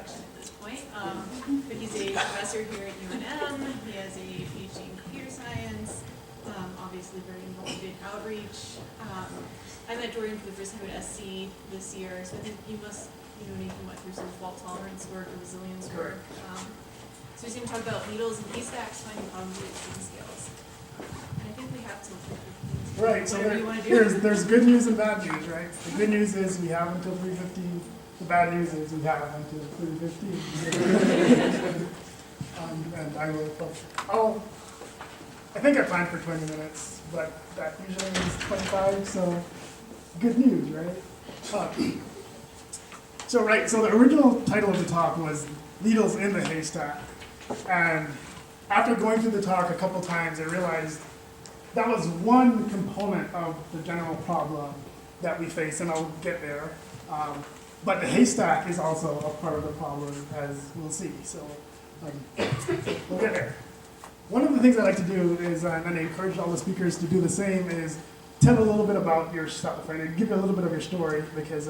introduction at this point. But he's a professor here at UNM. He has a PhD in computer science, obviously very involved in outreach. I met Dorian for the first time at SC this year, so I think you must, Nathan went through some fault tolerance work or resilience work. So he's going to talk about needles and haystacks, finding problems with extreme scales. And I think we have to. Right, so there's good news and bad news, right? The good news is we have until 3:15. The bad news is we have until 3:15. And I will, I think I planned for 20 minutes, but that usually is 25, so good news, right? So the original title of the talk was Needles in the Haystack. And after going through the talk a couple times, I realized that was one component of the general problem that we face, and I'll get there. But the haystack is also a part of the problem, as we'll see. So we'll get there. One of the things I like to do is, and I encourage all the speakers to do the same, is tell a little bit about yourself, right? And give you a little bit of your story, because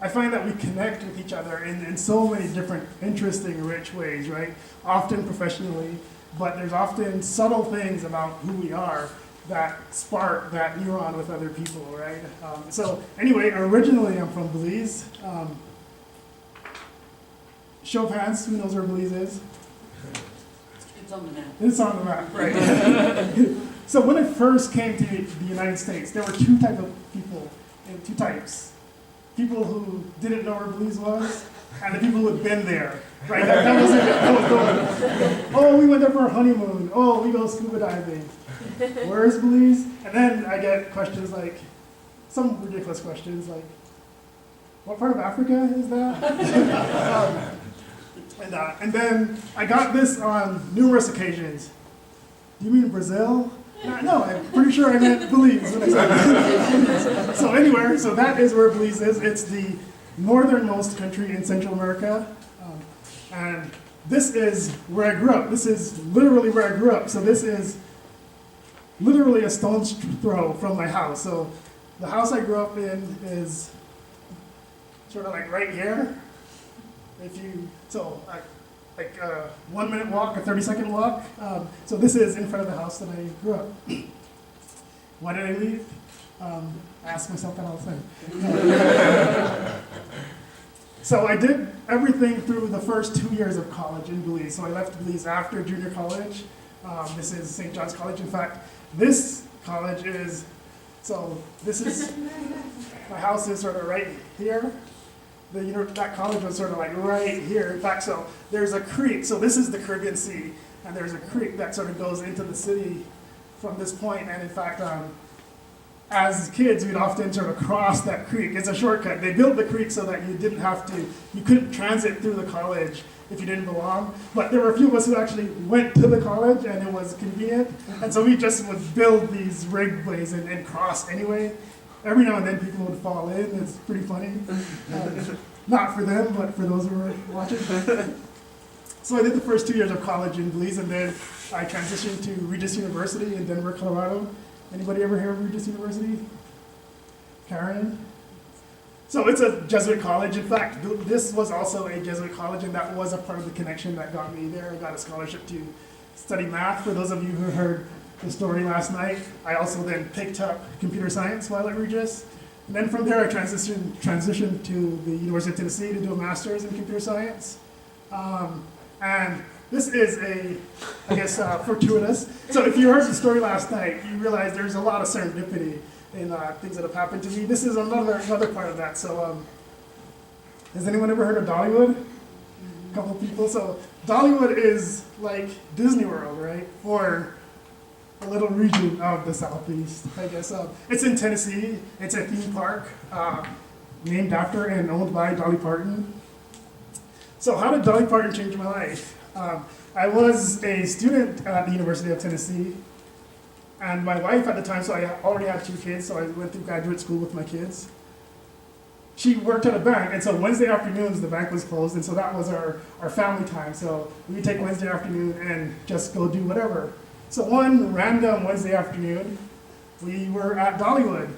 I find that we connect with each other in so many different interesting, rich ways, right? Often professionally, but there's often subtle things about who we are that spark that neuron with other people, right? So anyway, originally I'm from Belize. Show of hands, who knows where Belize is? It's on the map. It's on the map, right? So when I first came to the United States, there were two types of people, two types. People who didn't know where Belize was, and the people who had been there, right? That was it. That was going, oh, we went there for a honeymoon. Oh, we go scuba diving. Where is Belize? And then I get questions like, some ridiculous questions like, what part of Africa is that? And then I got this on numerous occasions. Do you mean Brazil? No, I'm pretty sure I meant Belize when I said that. So anyway, so that is where Belize is. It's the northernmost country in Central America. And this is where I grew up. This is literally where I grew up. So this is literally a stone's throw from my house. So the house I grew up in is sort of like right here. Like a 1 minute walk, a 30-second walk. So this is in front of the house that I grew up. Why did I leave? I ask myself that all the time. So I did everything through the first 2 years of college in Belize. So I left Belize after junior college. This is St. John's College. In fact, this college is, my house is sort of right here. That college was sort of like right here. In fact, so there's a creek. So this is the Caribbean Sea, and there's a creek that sort of goes into the city from this point. And in fact, as kids, we'd often sort of cross that creek. It's a shortcut. They built the creek so that you couldn't transit through the college if you didn't belong. But there were a few of us who actually went to the college, and it was convenient. And so we just would build these rigways and cross anyway. Every now and then people would fall in. It's pretty funny. Not for them, but for those who were watching. So I did the first 2 years of college in Belize, and then I transitioned to Regis University in Denver, Colorado. Anybody ever hear of Regis University? Karen? So it's a Jesuit college. In fact, this was also a Jesuit college, and that was a part of the connection that got me there. I got a scholarship to study math. For those of you who heard the story last night, I also then picked up computer science while at Regis. And then from there, I transitioned to the University of Tennessee to do a master's in computer science. And this is fortuitous. So if you heard the story last night, you realize there's a lot of serendipity in things that have happened to me. This is another part of that. So has anyone ever heard of Dollywood? A couple people. So Dollywood is like Disney World, right? Or a little region of the Southeast, I guess. It's in Tennessee. It's a theme park named after and owned by Dolly Parton. So how did Dolly Parton change my life? I was a student at the University of Tennessee, and my wife at the time, so I already had 2 kids, so I went through graduate school with my kids. She worked at a bank, and so Wednesday afternoons the bank was closed, and so that was our family time. So we would take Wednesday afternoon and just go do whatever. So one random Wednesday afternoon, we were at Dollywood,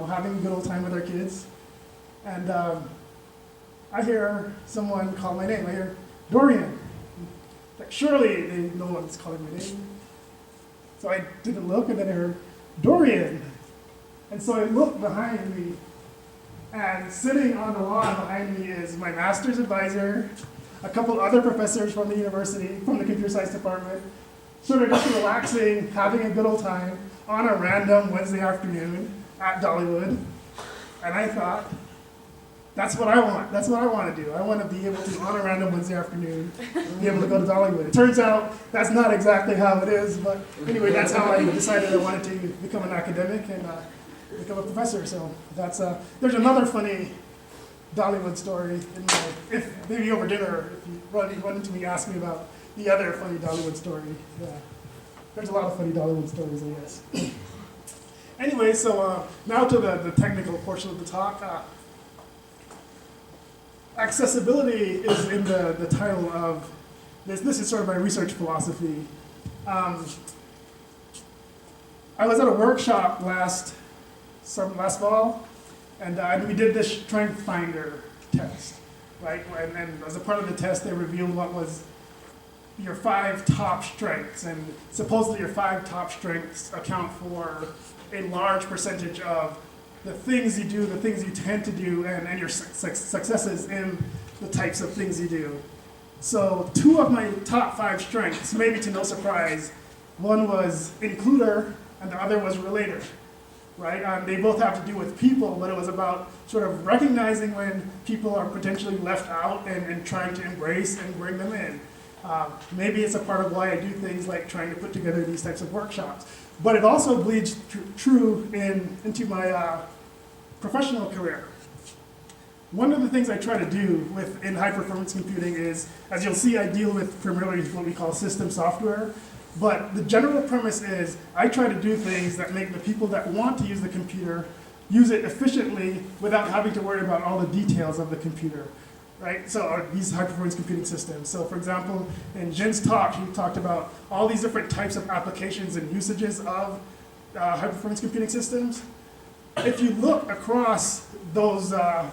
having a good old time with our kids. And I hear someone call my name. I hear, Dorian. Like, surely no one's calling my name. So I didn't look, and then I heard, Dorian. And so I looked behind me, and sitting on the lawn behind me is my master's advisor, a couple other professors from the university, from the computer science department, sort of just relaxing, having a good old time on a random Wednesday afternoon at Dollywood. And I thought, that's what I want. That's what I want to do. I want to be able to, on a random Wednesday afternoon, be able to go to Dollywood. It turns out that's not exactly how it is, but anyway, that's how I decided I wanted to become an academic and become a professor. So that's there's another funny Dollywood story in my, if maybe over dinner, if you run into me, ask me about the other funny Dollywood story. Yeah. There's a lot of funny Dollywood stories, I guess. Anyway, so now to the technical portion of the talk. Accessibility is in the title of this. This is sort of my research philosophy. I was at a workshop last fall, and we did this Strength Finder test, right? And as a part of the test, they revealed what was your 5 top strengths, and supposedly your 5 top strengths account for a large percentage of the things you do, the things you tend to do, and your successes in the types of things you do. So 2 of my top 5 strengths, maybe to no surprise, one was includer and the other was relator, right? They both have to do with people, but it was about sort of recognizing when people are potentially left out and trying to embrace and bring them in. Maybe it's a part of why I do things like trying to put together these types of workshops. But it also bleeds true into my professional career. One of the things I try to do in high-performance computing is, as you'll see, I deal with primarily what we call system software. But the general premise is I try to do things that make the people that want to use the computer use it efficiently without having to worry about all the details of the computer. Right? So these high-performance computing systems. So for example, in Jin's talk, he talked about all these different types of applications and usages of high-performance computing systems. If you look across those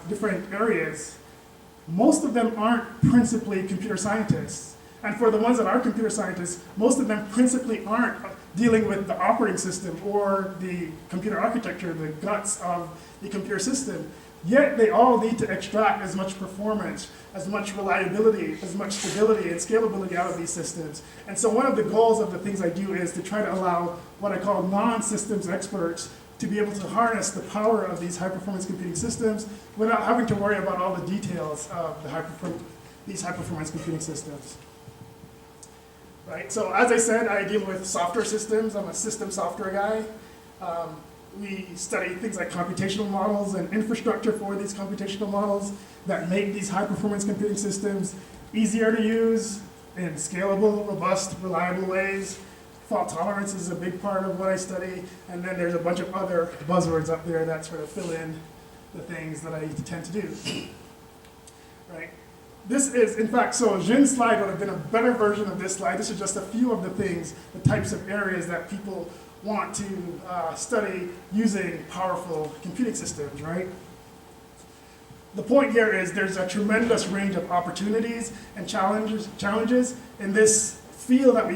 different areas, most of them aren't principally computer scientists. And for the ones that are computer scientists, most of them principally aren't dealing with the operating system or the computer architecture, the guts of the computer system. Yet they all need to extract as much performance, as much reliability, as much stability and scalability out of these systems. And so one of the goals of the things I do is to try to allow what I call non-systems experts to be able to harness the power of these high-performance computing systems without having to worry about all the details of these high-performance computing systems. Right? So as I said, I deal with software systems. I'm a system software guy. We study things like computational models and infrastructure for these computational models that make these high-performance computing systems easier to use in scalable, robust, reliable ways. Fault tolerance is a big part of what I study, and then there's a bunch of other buzzwords up there that sort of fill in the things that I tend to do. Right? This is, in fact, so Jin's slide would have been a better version of this slide. This is just a few of the things, the types of areas that people want to study using powerful computing systems, right? The point here is there's a tremendous range of opportunities and challenges in this field that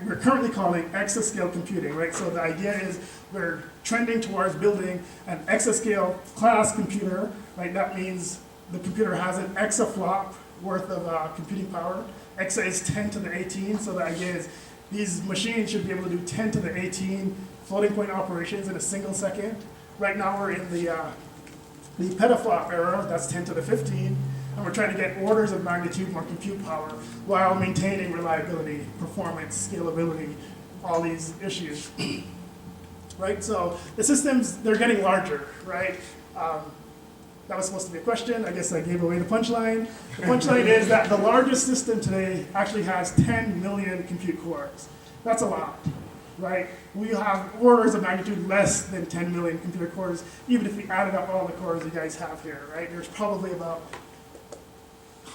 we're currently calling exascale computing, right? So the idea is we're trending towards building an exascale class computer, right? That means the computer has an exaflop worth of computing power. Exa is 10 to the 18, so the idea is these machines should be able to do 10 to the 18 floating point operations in a single second. Right now we're in the petaflop era, that's 10 to the 15, and we're trying to get orders of magnitude more compute power while maintaining reliability, performance, scalability, all these issues. Right, so the systems, they're getting larger, right? That was supposed to be a question. I guess I gave away the punchline. The punchline is that the largest system today actually has 10 million compute cores. That's a lot, right? We have orders of magnitude less than 10 million computer cores, even if we added up all the cores you guys have here, right? There's probably about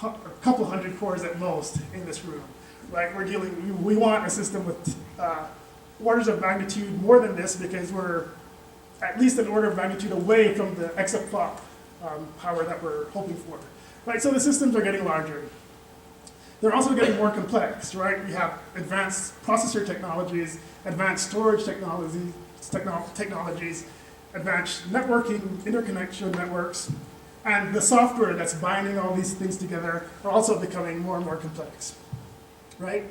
a couple hundred cores at most in this room, right? We want a system with orders of magnitude more than this because we're at least an order of magnitude away from the exaflop power that we're hoping for, right? So the systems are getting larger. They're also getting more complex, right? We have advanced processor technologies, advanced storage technologies, advanced networking, interconnection networks, and the software that's binding all these things together are also becoming more and more complex, right?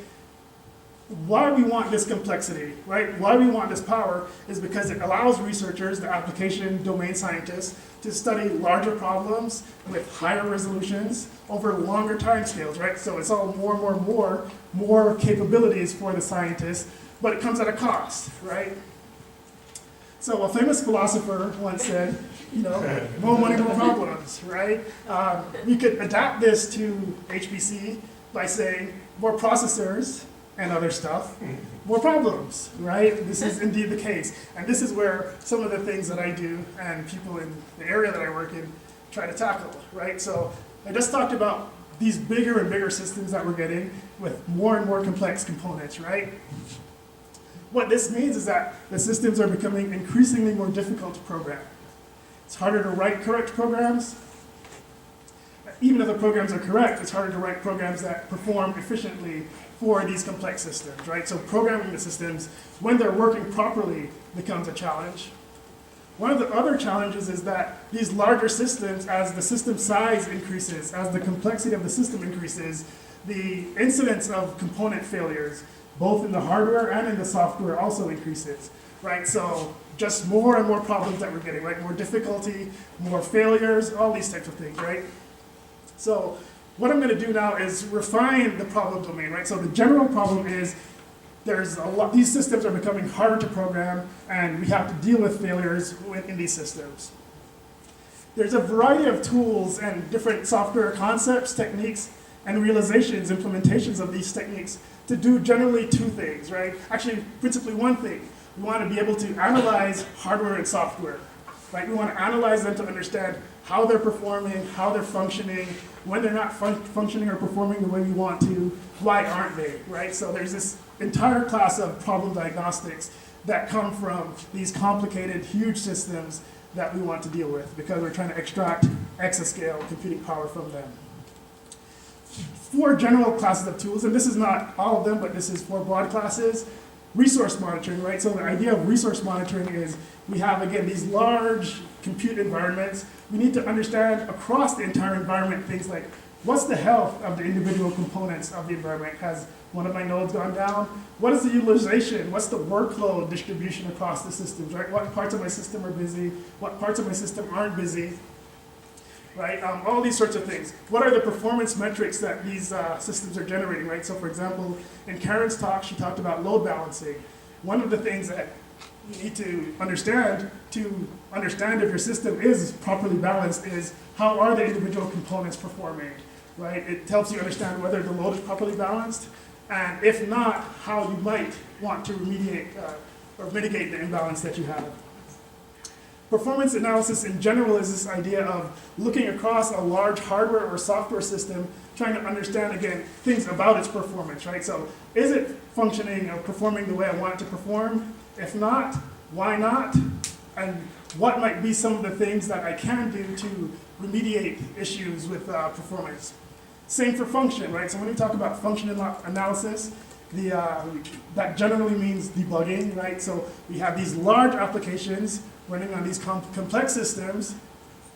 Why we want this complexity, right? Why we want this power is because it allows researchers, the application domain scientists, to study larger problems with higher resolutions over longer time scales, right? So it's all more capabilities for the scientists, but it comes at a cost, right? So a famous philosopher once said, more money, more problems, right? We could adapt this to HPC by saying more processors and other stuff, more problems, right? This is indeed the case. And this is where some of the things that I do and people in the area that I work in try to tackle, right? So I just talked about these bigger and bigger systems that we're getting with more and more complex components, right? What this means is that the systems are becoming increasingly more difficult to program. It's harder to write correct programs. Even if the programs are correct, it's harder to write programs that perform efficiently for these complex systems, right? So programming the systems, when they're working properly, becomes a challenge. One of the other challenges is that these larger systems, as the system size increases, as the complexity of the system increases, the incidence of component failures, both in the hardware and in the software, also increases, right? So just more and more problems that we're getting, right? More difficulty, more failures, all these types of things, right? So what I'm going to do now is refine the problem domain, right? So the general problem is there's a lot, these systems are becoming harder to program, and we have to deal with failures in these systems. There's a variety of tools and different software concepts, techniques, and realizations, implementations of these techniques to do generally two things, right? Actually, principally one thing. We want to be able to analyze hardware and software, right? We want to analyze them to understand how they're performing, how they're functioning, when they're not functioning or performing the way we want to, why aren't they, right? So there's this entire class of problem diagnostics that come from these complicated, huge systems that we want to deal with because we're trying to extract exascale computing power from them. 4 general classes of tools, and this is not all of them, but this is 4 broad classes. Resource monitoring, right? So the idea of resource monitoring is we have, again, these large compute environments. We need to understand across the entire environment things like, what's the health of the individual components of the environment? Has one of my nodes gone down? What is the utilization? What's the workload distribution across the systems, right? What parts of my system are busy? What parts of my system aren't busy? Right? All these sorts of things. What are the performance metrics that these systems are generating, right? So for example, in Karen's talk, she talked about load balancing. One of the things that you need to understand if your system is properly balanced is how are the individual components performing, right? It helps you understand whether the load is properly balanced, and if not, how you might want to remediate or mitigate the imbalance that you have. Performance analysis in general is this idea of looking across a large hardware or software system, trying to understand, again, things about its performance, right? So is it functioning or performing the way I want it to perform? If not, why not? And what might be some of the things that I can do to remediate issues with performance? Same for function, right? So when we talk about function analysis, that generally means debugging, right? So we have these large applications running on these complex systems.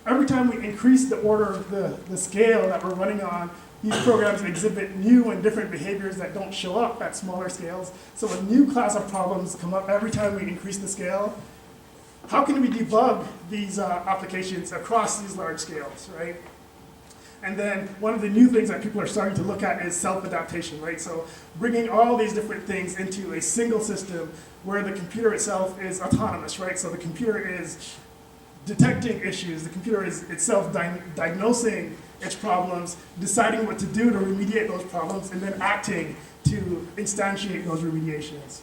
Every time we increase the order, the scale that we're running on, these programs exhibit new and different behaviors that don't show up at smaller scales. So a new class of problems come up every time we increase the scale. How can we debug these applications across these large scales, right? And then one of the new things that people are starting to look at is self-adaptation, right? So bringing all these different things into a single system where the computer itself is autonomous, right? So the computer is detecting issues. The computer is itself diagnosing its problems, deciding what to do to remediate those problems, and then acting to instantiate those remediations.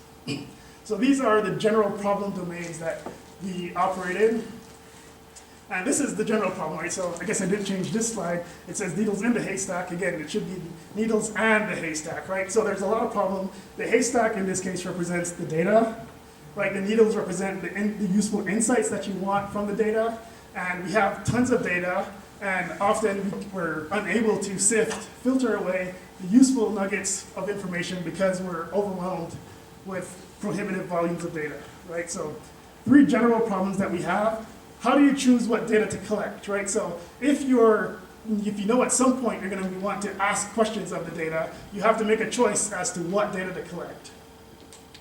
So these are the general problem domains that we operate in. And this is the general problem, right? So I guess I did change this slide. It says needles in the haystack. Again, it should be needles and the haystack, right? So there's a lot of problem. The haystack in this case represents the data, right? The needles represent the useful insights that you want from the data. And we have tons of data. And often we're unable to filter away the useful nuggets of information because we're overwhelmed with prohibitive volumes of data, right? So 3 general problems that we have. How do you choose what data to collect, right? So if you know at some point you're going to want to ask questions of the data, you have to make a choice as to what data to collect,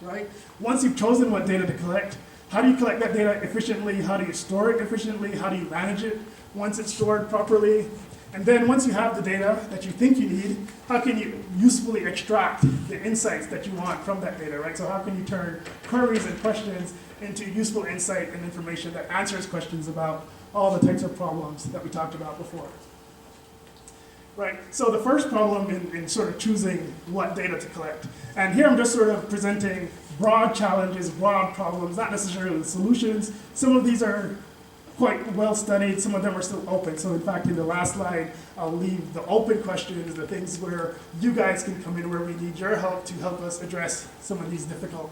right? Once you've chosen what data to collect, how do you collect that data efficiently? How do you store it efficiently? How do you manage it once it's stored properly? And then once you have the data that you think you need, how can you usefully extract the insights that you want from that data, right? So how can you turn queries and questions into useful insight and information that answers questions about all the types of problems that we talked about before? Right, so the first problem in sort of choosing what data to collect. And here I'm just sort of presenting broad challenges, broad problems, not necessarily solutions. Some of these are quite well studied, some of them are still open. So in fact, in the last slide, I'll leave the open questions, the things where you guys can come in, where we need your help to help us address some of these difficult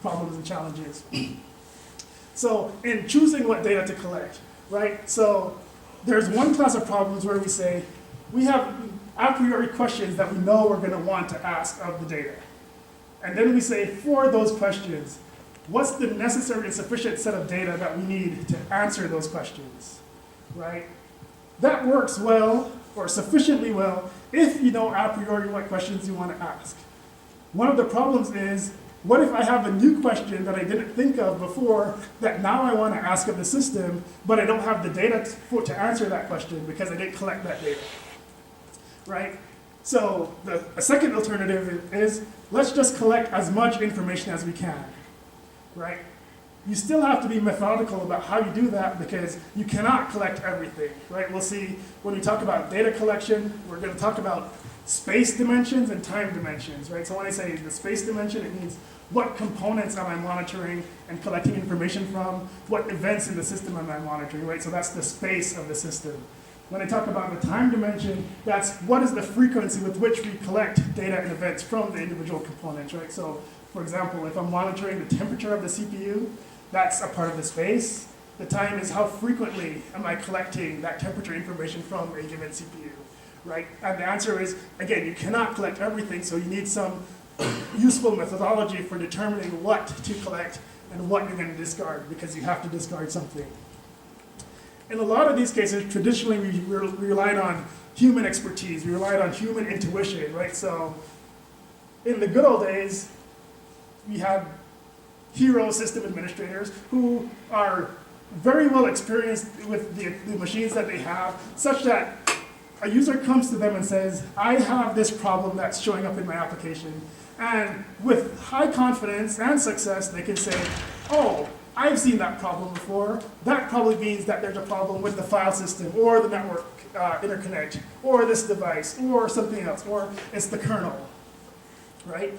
problems and challenges. So in choosing what data to collect, right? So there's one class of problems where we say, we have a priori questions that we know we're going to want to ask of the data. And then we say, for those questions, what's the necessary and sufficient set of data that we need to answer those questions, right? That works well, or sufficiently well, if you know a priori what questions you want to ask. One of the problems is, what if I have a new question that I didn't think of before that now I want to ask of the system, but I don't have the data to answer that question because I didn't collect that data, right? So a second alternative is, let's just collect as much information as we can, right? You still have to be methodical about how you do that because you cannot collect everything, right? We'll see when we talk about data collection, we're going to talk about space dimensions and time dimensions, right? So when I say the space dimension, it means what components am I monitoring and collecting information from, what events in the system am I monitoring, right? So that's the space of the system. When I talk about the time dimension, that's what is the frequency with which we collect data and events from the individual components, right? So for example, if I'm monitoring the temperature of the CPU, that's a part of the space. The time is how frequently am I collecting that temperature information from a given CPU, right? And the answer is, again, you cannot collect everything, so you need some useful methodology for determining what to collect and what you're going to discard, because you have to discard something. In a lot of these cases, traditionally we relied on human expertise, we relied on human intuition, right? So in the good old days, we had hero system administrators who are very well experienced with the machines that they have, such that a user comes to them and says, I have this problem that's showing up in my application. And with high confidence and success, they can say, oh, I've seen that problem before. That probably means that there's a problem with the file system or the network interconnect or this device or something else, or it's the kernel, right?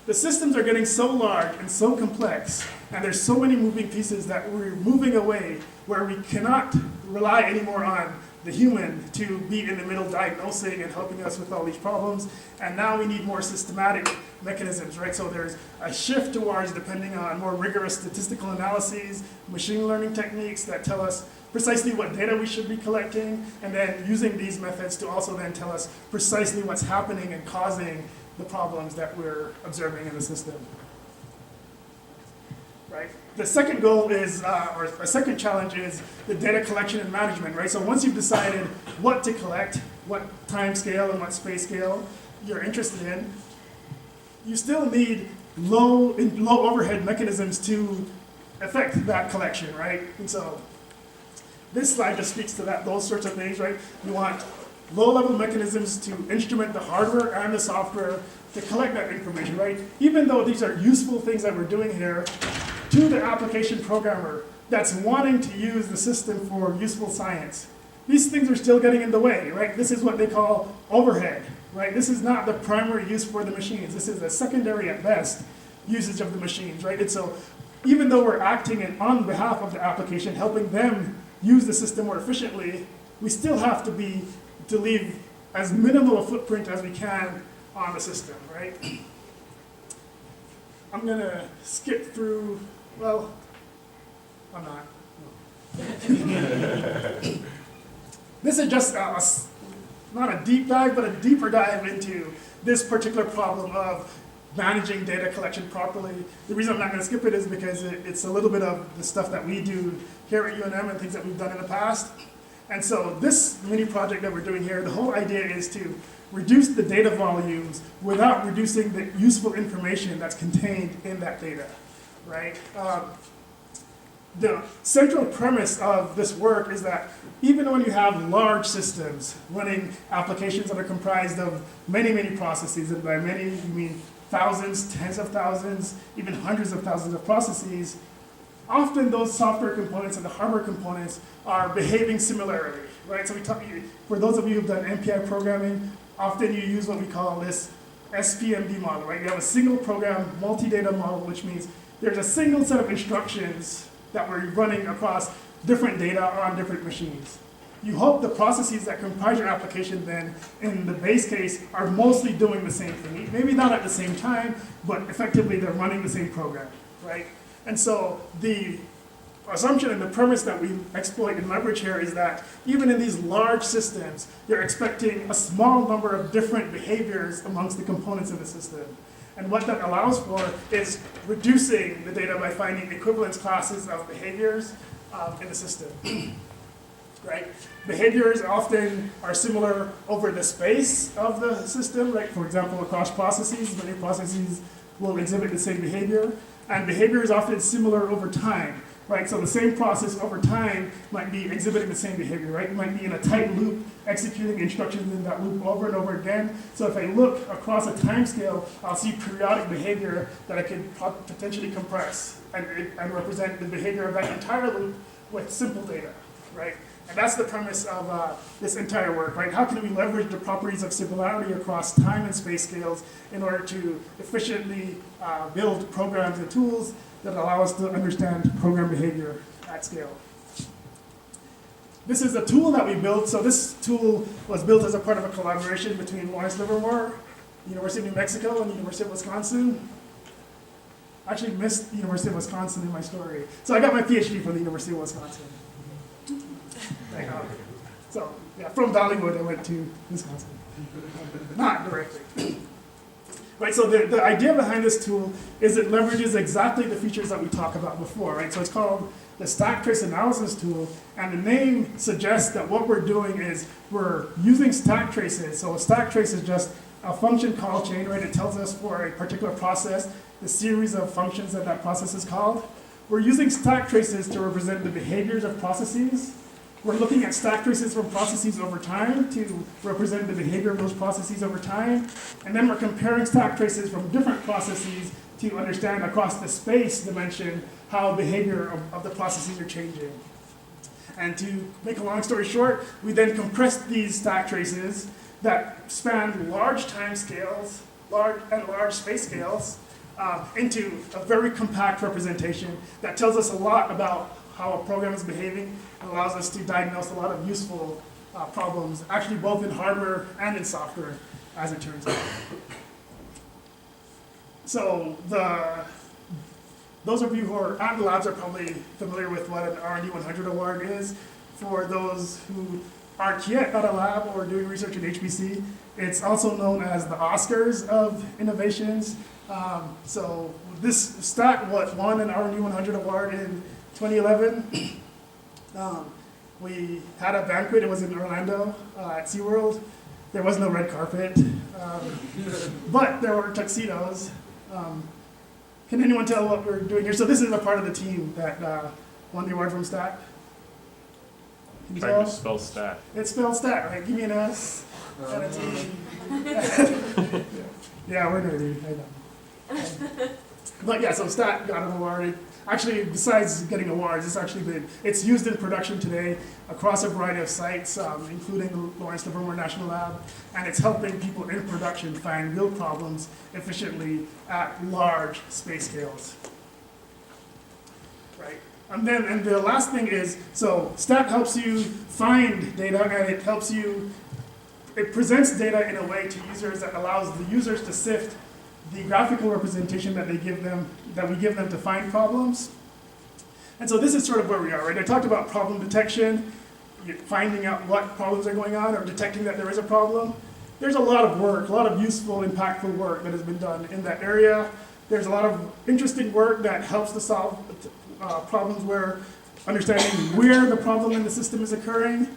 The systems are getting so large and so complex, and there's so many moving pieces that we're moving away where we cannot rely anymore on the human to be in the middle diagnosing and helping us with all these problems. And now we need more systematic mechanisms, right? So there's a shift towards depending on more rigorous statistical analyses, machine learning techniques that tell us precisely what data we should be collecting, and then using these methods to also then tell us precisely what's happening and causing the problems that we're observing in the system, right? The second goal is, or a second challenge is the data collection and management, right? So once you've decided what to collect, what time scale and what space scale you're interested in, you still need low overhead mechanisms to affect that collection, right? And so this slide just speaks to those sorts of things, right? You want low-level mechanisms to instrument the hardware and the software to collect that information, right? Even though these are useful things that we're doing here, to the application programmer that's wanting to use the system for useful science, these things are still getting in the way, right? This is what they call overhead, right? This is not the primary use for the machines. This is a secondary at best usage of the machines, right? And so even though we're acting on behalf of the application, helping them use the system more efficiently, we still have to leave as minimal a footprint as we can on the system, right? I'm gonna skip through, well, I'm not. this is just not a deep dive, but a deeper dive into this particular problem of managing data collection properly. The reason I'm not going to skip it is because it's a little bit of the stuff that we do here at UNM and things that we've done in the past. And so this mini project that we're doing here, the whole idea is to reduce the data volumes without reducing the useful information that's contained in that data, right? The central premise of this work is that even when you have large systems running applications that are comprised of many, many processes, and by many you mean thousands, tens of thousands, even hundreds of thousands of processes, often those software components and the hardware components are behaving similarly, right? So for those of you who've done MPI programming, often you use what we call this SPMD model, right? You have a single program, multi-data model, which means there's a single set of instructions that we're running across different data on different machines. You hope the processes that comprise your application then, in the base case, are mostly doing the same thing. Maybe not at the same time, but effectively they're running the same program, right? And so the assumption and the premise that we exploit and leverage here is that even in these large systems, you're expecting a small number of different behaviors amongst the components of the system. And what that allows for is reducing the data by finding equivalence classes of behaviors in the system, right? Behaviors often are similar over the space of the system, like for example, across processes, many processes will exhibit the same behavior, and behavior is often similar over time, right? So the same process over time might be exhibiting the same behavior, right? It might be in a tight loop, executing instructions in that loop over and over again. So if I look across a time scale, I'll see periodic behavior that I could potentially compress and represent the behavior of that entire loop with simple data, right? And that's the premise of this entire work, right? How can we leverage the properties of similarity across time and space scales in order to efficiently build programs and tools that allow us to understand program behavior at scale? This is a tool that we built. So this tool was built as a part of a collaboration between Lawrence Livermore, University of New Mexico, and the University of Wisconsin. I actually missed the University of Wisconsin in my story. So I got my PhD from the University of Wisconsin. So yeah, from Dollywood I went to Wisconsin. Not directly. Right, so the idea behind this tool is it leverages exactly the features that we talked about before, right? So it's called the stack trace analysis tool, and the name suggests that what we're doing is we're using stack traces. So a stack trace is just a function call chain, right? It tells us for a particular process the series of functions that that process is called. We're using stack traces to represent the behaviors of processes. We're looking at stack traces from processes over time to represent the behavior of those processes over time. And then we're comparing stack traces from different processes to understand across the space dimension how behavior of the processes are changing. And to make a long story short, we then compress these stack traces that span large time scales, large space scales, into a very compact representation that tells us a lot about how a program is behaving and allows us to diagnose a lot of useful problems, actually both in hardware and in software, as it turns out. So those of you who are at the labs are probably familiar with what an R&D 100 award is. For those who aren't yet at a lab or doing research in HPC, it's also known as the Oscars of innovations. So this stack won an R&D 100 award in 2011. We had a banquet. It was in Orlando at SeaWorld. There was no red carpet, but there were tuxedos. Can anyone tell what we're doing here? So this is a part of the team that won the award from Stack. Can you Trying tell? to spell stat. It's spelled Stack, right? Give me an S and a T. Yeah, we're nerdy, I know. But yeah, so Stack got an award. Actually, besides getting awards, it's used in production today across a variety of sites, including the Lawrence Livermore National Lab, and it's helping people in production find real problems efficiently at large space scales. Right. And the last thing is, so Stack helps you find data, and it presents data in a way to users that allows the users to sift the graphical representation that we give them to find problems. And so this is sort of where we are, right? I talked about problem detection. finding out what problems are going on or detecting that there is a problem. There's a lot of work, a lot of useful, impactful work that has been done in that area. There's a lot of interesting work that helps to solve problems where understanding where the problem in the system is occurring.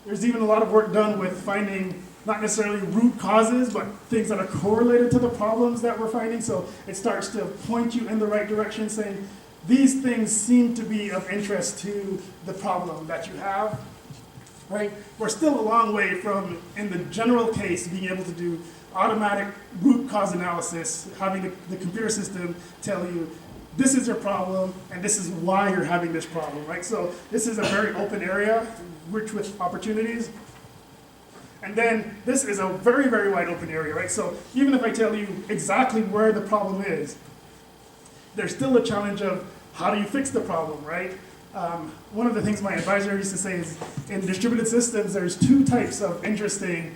There's even a lot of work done with finding not necessarily root causes, but things that are correlated to the problems that we're finding. So it starts to point you in the right direction, saying these things seem to be of interest to the problem that you have. Right? We're still a long way from, in the general case, being able to do automatic root cause analysis, having the computer system tell you, this is your problem, and this is why you're having this problem, right? So this is a very open area, rich with opportunities. And then this is a very, very wide open area, right? So even if I tell you exactly where the problem is, there's still a challenge of how do you fix the problem, right? One of the things my advisor used to say is in distributed systems, there's two types of interesting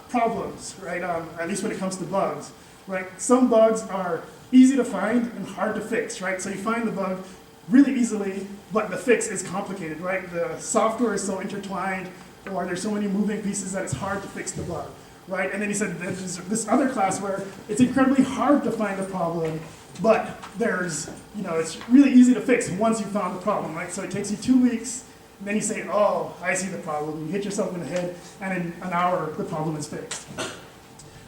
problems, right? At least when it comes to bugs, right? Some bugs are easy to find and hard to fix, right? So you find the bug really easily, but the fix is complicated, right? The software is so intertwined, or there's so many moving pieces that it's hard to fix the bug, right? And then he said there's this other class where it's incredibly hard to find the problem, but there's, it's really easy to fix once you found the problem, right? So it takes you 2 weeks, and then you say, oh, I see the problem. You hit yourself in the head, and in an hour, the problem is fixed,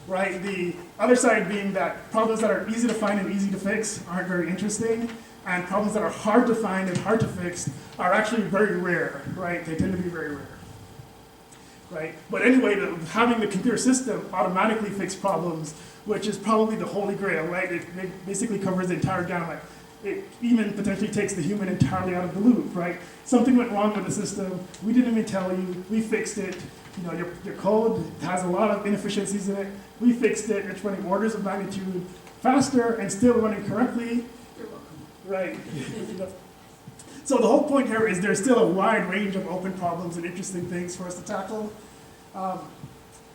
right? The other side being that problems that are easy to find and easy to fix aren't very interesting, and problems that are hard to find and hard to fix are actually very rare, right? They tend to be very rare. Right? But anyway, having the computer system automatically fix problems, which is probably the holy grail, right? It basically covers the entire gamut. It even potentially takes the human entirely out of the loop, right? Something went wrong with the system, we didn't even tell you, we fixed it. Your code has a lot of inefficiencies in it. We fixed it, it's running orders of magnitude faster and still running correctly. You're welcome. Right. So the whole point here is there's still a wide range of open problems and interesting things for us to tackle.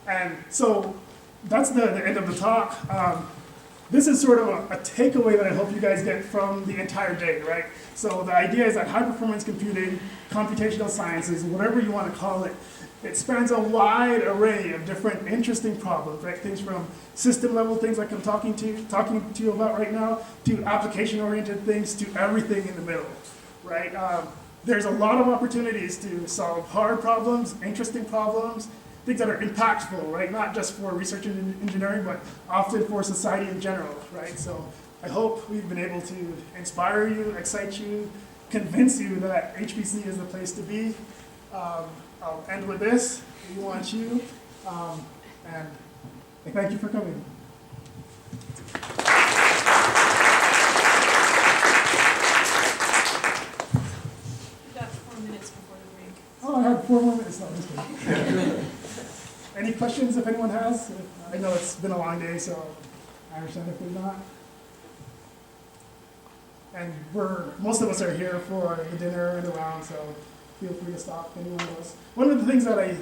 And so that's the end of the talk. This is sort of a takeaway that I hope you guys get from the entire day, right? So the idea is that high performance computing, computational sciences, whatever you want to call it, it spans a wide array of different interesting problems, right? Things from system level things like I'm talking to you about right now, to application oriented things, to everything in the middle. Right? There's a lot of opportunities to solve hard problems, interesting problems, things that are impactful, right? Not just for research and engineering, but often for society in general, right? So I hope we've been able to inspire you, excite you, convince you that HPC is the place to be. I'll end with this. We want you, and I thank you for coming. Oh, I had 4 more minutes. No, just kidding. Any questions if anyone has? I know it's been a long day, so I understand if they're not. And most of us are here for the dinner and around, so feel free to stop if anyone else. One of the things that I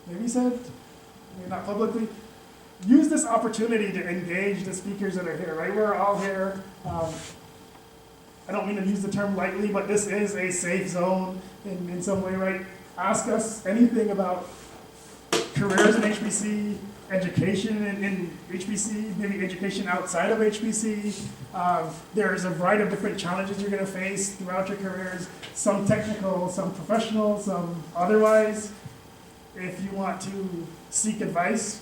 maybe said, maybe not publicly, use this opportunity to engage the speakers that are here, right? We're all here. I don't mean to use the term lightly, but this is a safe zone in some way, right? Ask us anything about careers in HPC, education in HPC, maybe education outside of HPC. There's a variety of different challenges you're going to face throughout your careers, some technical, some professional, some otherwise. If you want to seek advice,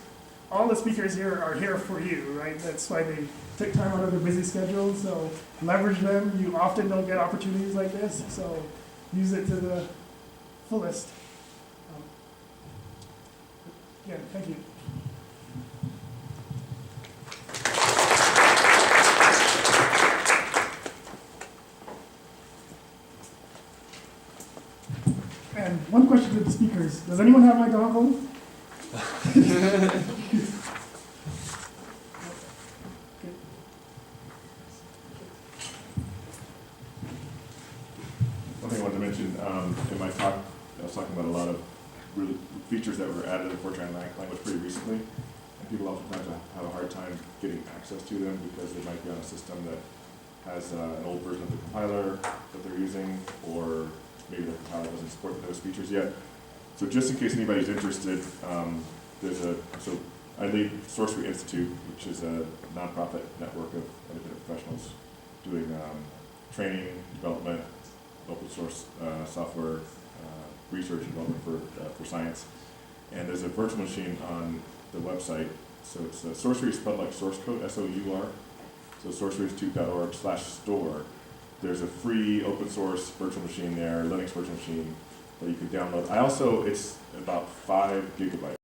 all the speakers here are here for you, right? That's why they take time out of their busy schedule, so leverage them. You often don't get opportunities like this, so use it to the fullest. Again, thank you. And one question to the speakers. Does anyone have my dongle? One thing I wanted to mention in my talk, I was talking about a lot of really features that were added in Fortran language pretty recently, and people oftentimes have a hard time getting access to them because they might be on a system that has an old version of the compiler that they're using, or maybe the compiler doesn't support those features yet. So just in case anybody's interested, so I lead Sorcery Institute, which is a nonprofit network of independent professionals doing training, development, open source software, research and development for science. And there's a virtual machine on the website. So it's Sorcery is spelled like source code, S-O-U-R. So sorceryyinstitute.org/store. There's a free open source virtual machine there, Linux virtual machine that you can download. It's about 5 gigabytes.